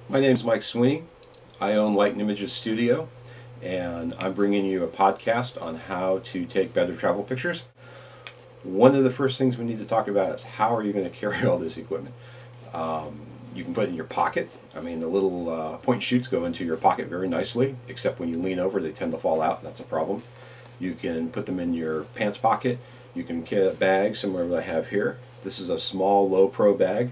My name is Mike Sweeney. I own Light and Images Studio, and I'm bringing you a podcast on how to take better travel pictures. One of the first things we need to talk about is how are you going to carry all this equipment? You can put it in your pocket. I mean, the little point and shoots go into your pocket very nicely, except when you lean over, they tend to fall out. That's a problem. You can put them in your pants pocket. You can get a bag similar to what I have here. This is a small low pro bag.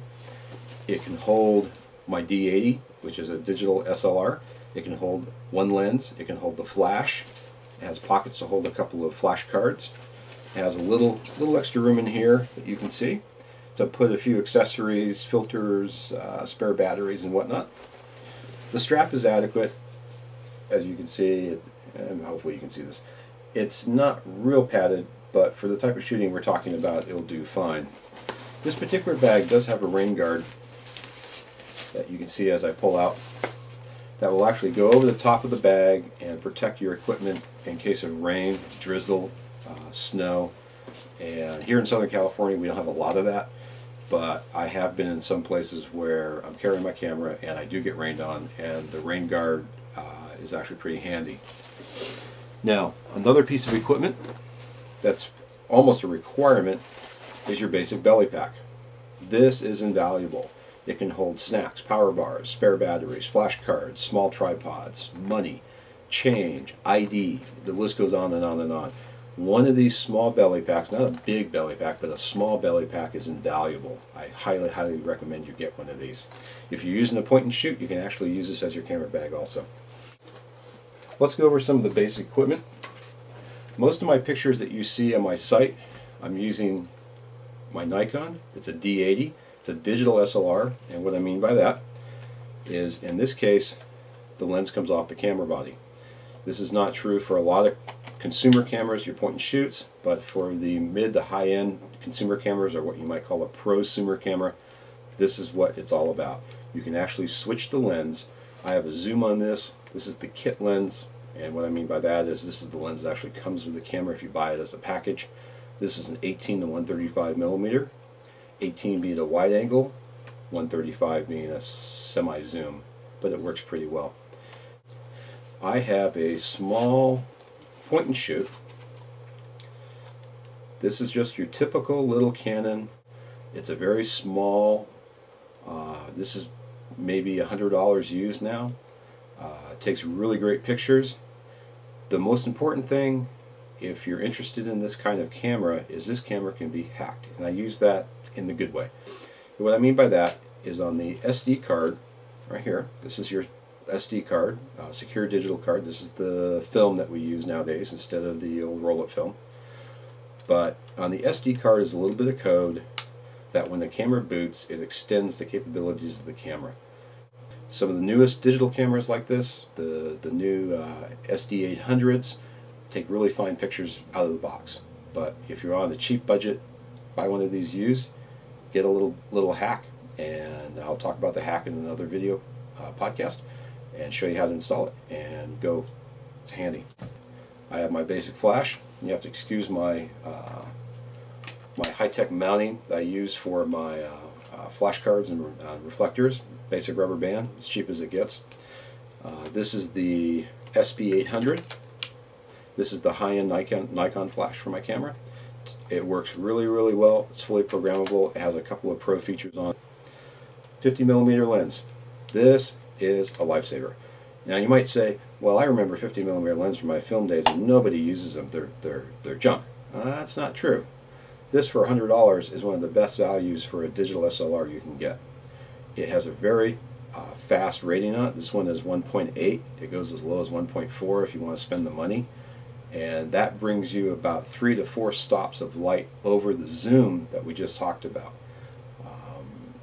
It can hold my D80, which is a digital SLR. It can hold one lens. It can hold the flash. It has pockets to hold a couple of flash cards. It has a little extra room in here that you can see to put a few accessories, filters, spare batteries, and whatnot. The strap is adequate, as you can see, and hopefully you can see this. It's not real padded, but for the type of shooting we're talking about, it'll do fine. This particular bag does have a rain guard that you can see as I pull out that will actually go over the top of the bag and protect your equipment in case of rain, drizzle, snow. And here in Southern California we don't have a lot of that, but I have been in some places where I'm carrying my camera and I do get rained on, and the rain guard is actually pretty handy. Now, another piece of equipment that's almost a requirement is your basic belly pack. This is invaluable. It can hold snacks, power bars, spare batteries, flash cards, small tripods, money, change, ID, the list goes on and on and on. One of these small belly packs, not a big belly pack, but a small belly pack is invaluable. I highly recommend you get one of these. If you're using a point and shoot, you can actually use this as your camera bag also. Let's go over some of the basic equipment. Most of my pictures that you see on my site, I'm using my Nikon. It's a D80. It's a digital SLR, and what I mean by that is, in this case, the lens comes off the camera body. This is not true for a lot of consumer cameras, your point and shoots, but for the mid to high-end consumer cameras, or what you might call a prosumer camera, this is what it's all about. You can actually switch the lens. I have a zoom on this. This is the kit lens, and what I mean by that is this is the lens that actually comes with the camera if you buy it as a package. This is an 18 to 135 millimeter, 18 being a wide angle, 135 being a semi-zoom, but it works pretty well. I have a small point and shoot. This is just your typical little Canon. It's a very small, this is maybe $100 used now. It takes really great pictures. The most important thing, if you're interested in this kind of camera, is this camera can be hacked, and I use that in the good way. And what I mean by that is, on the SD card right here, this is your SD card, secure digital card. This is the film that we use nowadays instead of the old roll-up film. But on the SD card is a little bit of code that when the camera boots, it extends the capabilities of the camera. Some of the newest digital cameras like this, the new SD800s, take really fine pictures out of the box. But if you're on a cheap budget, buy one of these used, get a little hack, and I'll talk about the hack in another video podcast and show you how to install it, and go. It's handy. I have my basic flash. You have to excuse my my high-tech mounting that I use for my flash cards and reflectors. Basic rubber band, as cheap as it gets. This is the SP800. This is the high-end Nikon flash for my camera. It works really well. It's fully programmable. It has a couple of pro features on it. 50mm lens. This is a lifesaver. Now you might say, well, I remember 50mm lens from my film days and nobody uses them. They're junk. That's not true. This for $100 is one of the best values for a digital SLR you can get. It has a very fast rating on it. This one is 1.8. It goes as low as 1.4 if you want to spend the money. And that brings you about 3 to 4 stops of light over the zoom that we just talked about.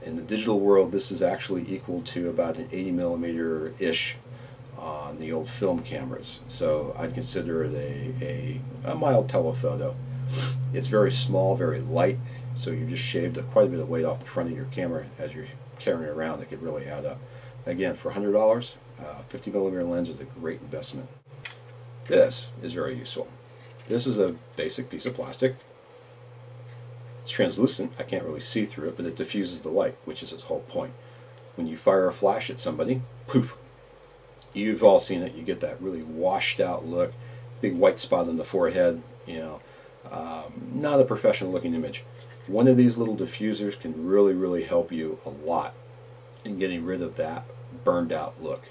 In the digital world, this is actually equal to about an 80mm-ish on the old film cameras. So I'd consider it a mild telephoto. It's very small, very light, so you just shaved quite a bit of weight off the front of your camera as you're carrying it around. It could really add up. Again, for $100, 50mm lens is a great investment. This is very useful. This is a basic piece of plastic. It's translucent. I can't really see through it, but it diffuses the light, which is its whole point. when you fire a flash at somebody, poof, you've all seen it, you get that really washed out look, big white spot on the forehead, not a professional looking image. One of these little diffusers can really help you a lot in getting rid of that burned out look.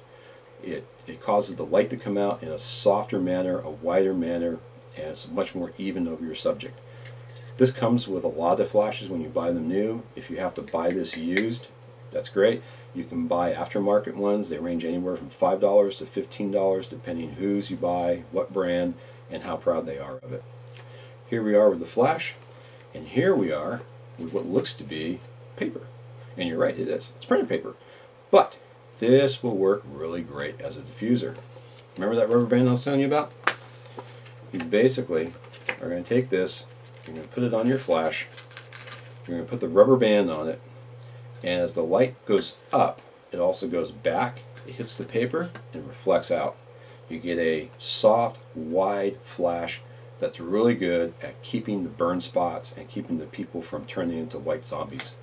It causes the light to come out in a softer manner, a wider manner, and it's much more even over your subject. This comes with a lot of flashes when you buy them new. If you have to buy this used, that's great. You can buy aftermarket ones. They range anywhere from $5 to $15 depending whose you buy, what brand, and how proud they are of it. Here we are with the flash, and here we are with what looks to be paper. And you're right, it is. It's printer paper. But this will work really great as a diffuser. Remember that rubber band I was telling you about? You basically are going to take this, you're going to put it on your flash, you're going to put the rubber band on it, and as the light goes up, it also goes back, it hits the paper, and reflects out. You get a soft, wide flash that's really good at keeping the burn spots and keeping the people from turning into white zombies.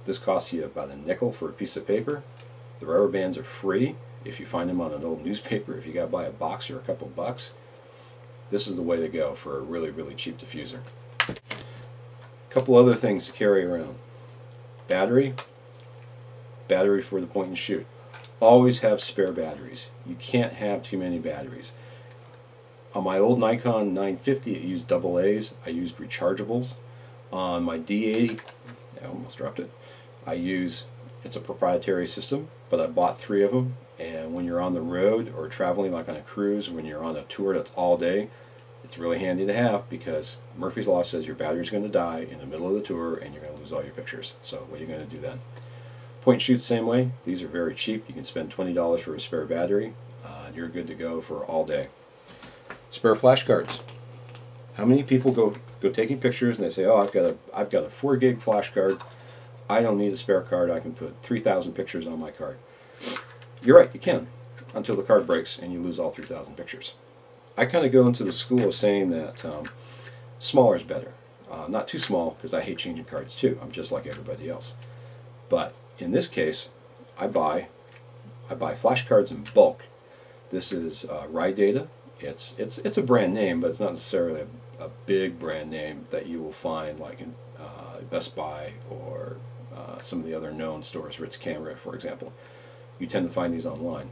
This costs you about a nickel for a piece of paper. The rubber bands are free if you find them on an old newspaper. If you got to buy a box or a couple bucks, this is the way to go for a really cheap diffuser. A couple other things to carry around. Battery for the point and shoot. Always have spare batteries. You can't have too many batteries. On my old Nikon 950, it used AA's. I used rechargeables. On my D80, I almost dropped it. It's a proprietary system, but I bought 3 of them. And when you're on the road or traveling, like on a cruise, when you're on a tour that's all day, it's really handy to have, because Murphy's Law says your battery's going to die in the middle of the tour and you're going to lose all your pictures. So what are you going to do then? Point and shoot, same way. These are very cheap. You can spend $20 for a spare battery, and you're good to go for all day. Spare flashcards. How many people go taking pictures and they say, "Oh, I've got a 4 gig flash card. I don't need a spare card. I can put 3,000 pictures on my card." You're right, you can, until the card breaks and you lose all 3,000 pictures. I kind of go into the school of saying that smaller is better. Not too small, because I hate changing cards too. I'm just like everybody else. But in this case, I buy flashcards in bulk. This is Ride Data. It's a brand name, but it's not necessarily a big brand name that you will find like in Best Buy or some of the other known stores, Ritz Camera, for example. You tend to find these online.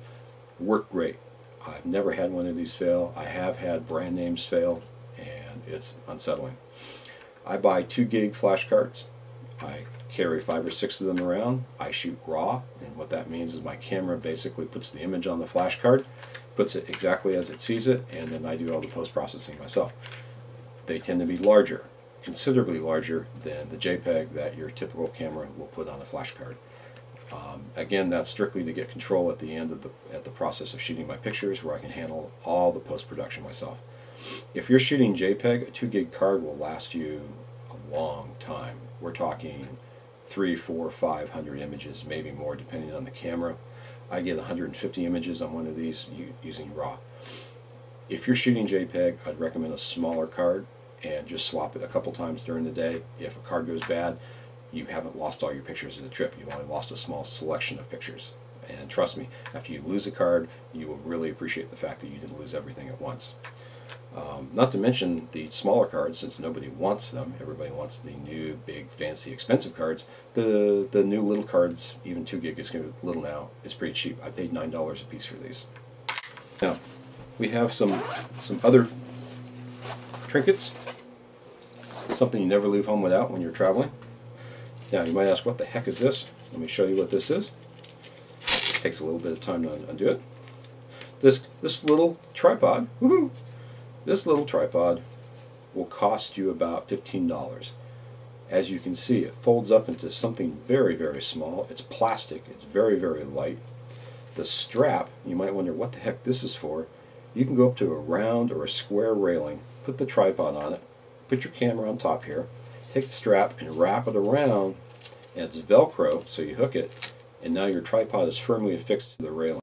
Work great. I've never had one of these fail. I have had brand names fail, and it's unsettling. I buy 2 gig flash cards. I carry 5 or 6 of them around. I shoot RAW, and what that means is my camera basically puts the image on the flash card, puts it exactly as it sees it, and then I do all the post-processing myself. They tend to be larger, considerably larger than the JPEG that your typical camera will put on a flash card. Again, that's strictly to get control at the end of the process of shooting my pictures, where I can handle all the post-production myself. If you're shooting JPEG, a 2 gig card will last you a long time. We're talking 300, 400, 500 images, maybe more depending on the camera. I get 150 images on one of these using RAW. If you're shooting JPEG, I'd recommend a smaller card and just swap it a couple times during the day. If a card goes bad, you haven't lost all your pictures of the trip. You've only lost a small selection of pictures. And trust me, after you lose a card, you will really appreciate the fact that you didn't lose everything at once. Not to mention the smaller cards, since nobody wants them. Everybody wants the new, big, fancy, expensive cards. The new little cards, even 2 gig is little now, is pretty cheap. I paid $9 a piece for these. Now, we have some other trinkets. Something you never leave home without when you're traveling. Now, you might ask, what the heck is this? Let me show you what this is. It takes a little bit of time to undo it. This little tripod, woohoo! This little tripod will cost you about $15. As you can see, it folds up into something very small. It's plastic. It's very light. The strap, you might wonder what the heck this is for. You can go up to a round or a square railing, put the tripod on it, put your camera on top here, take the strap and wrap it around, and it's Velcro, so you hook it, and now your tripod is firmly affixed to the railing.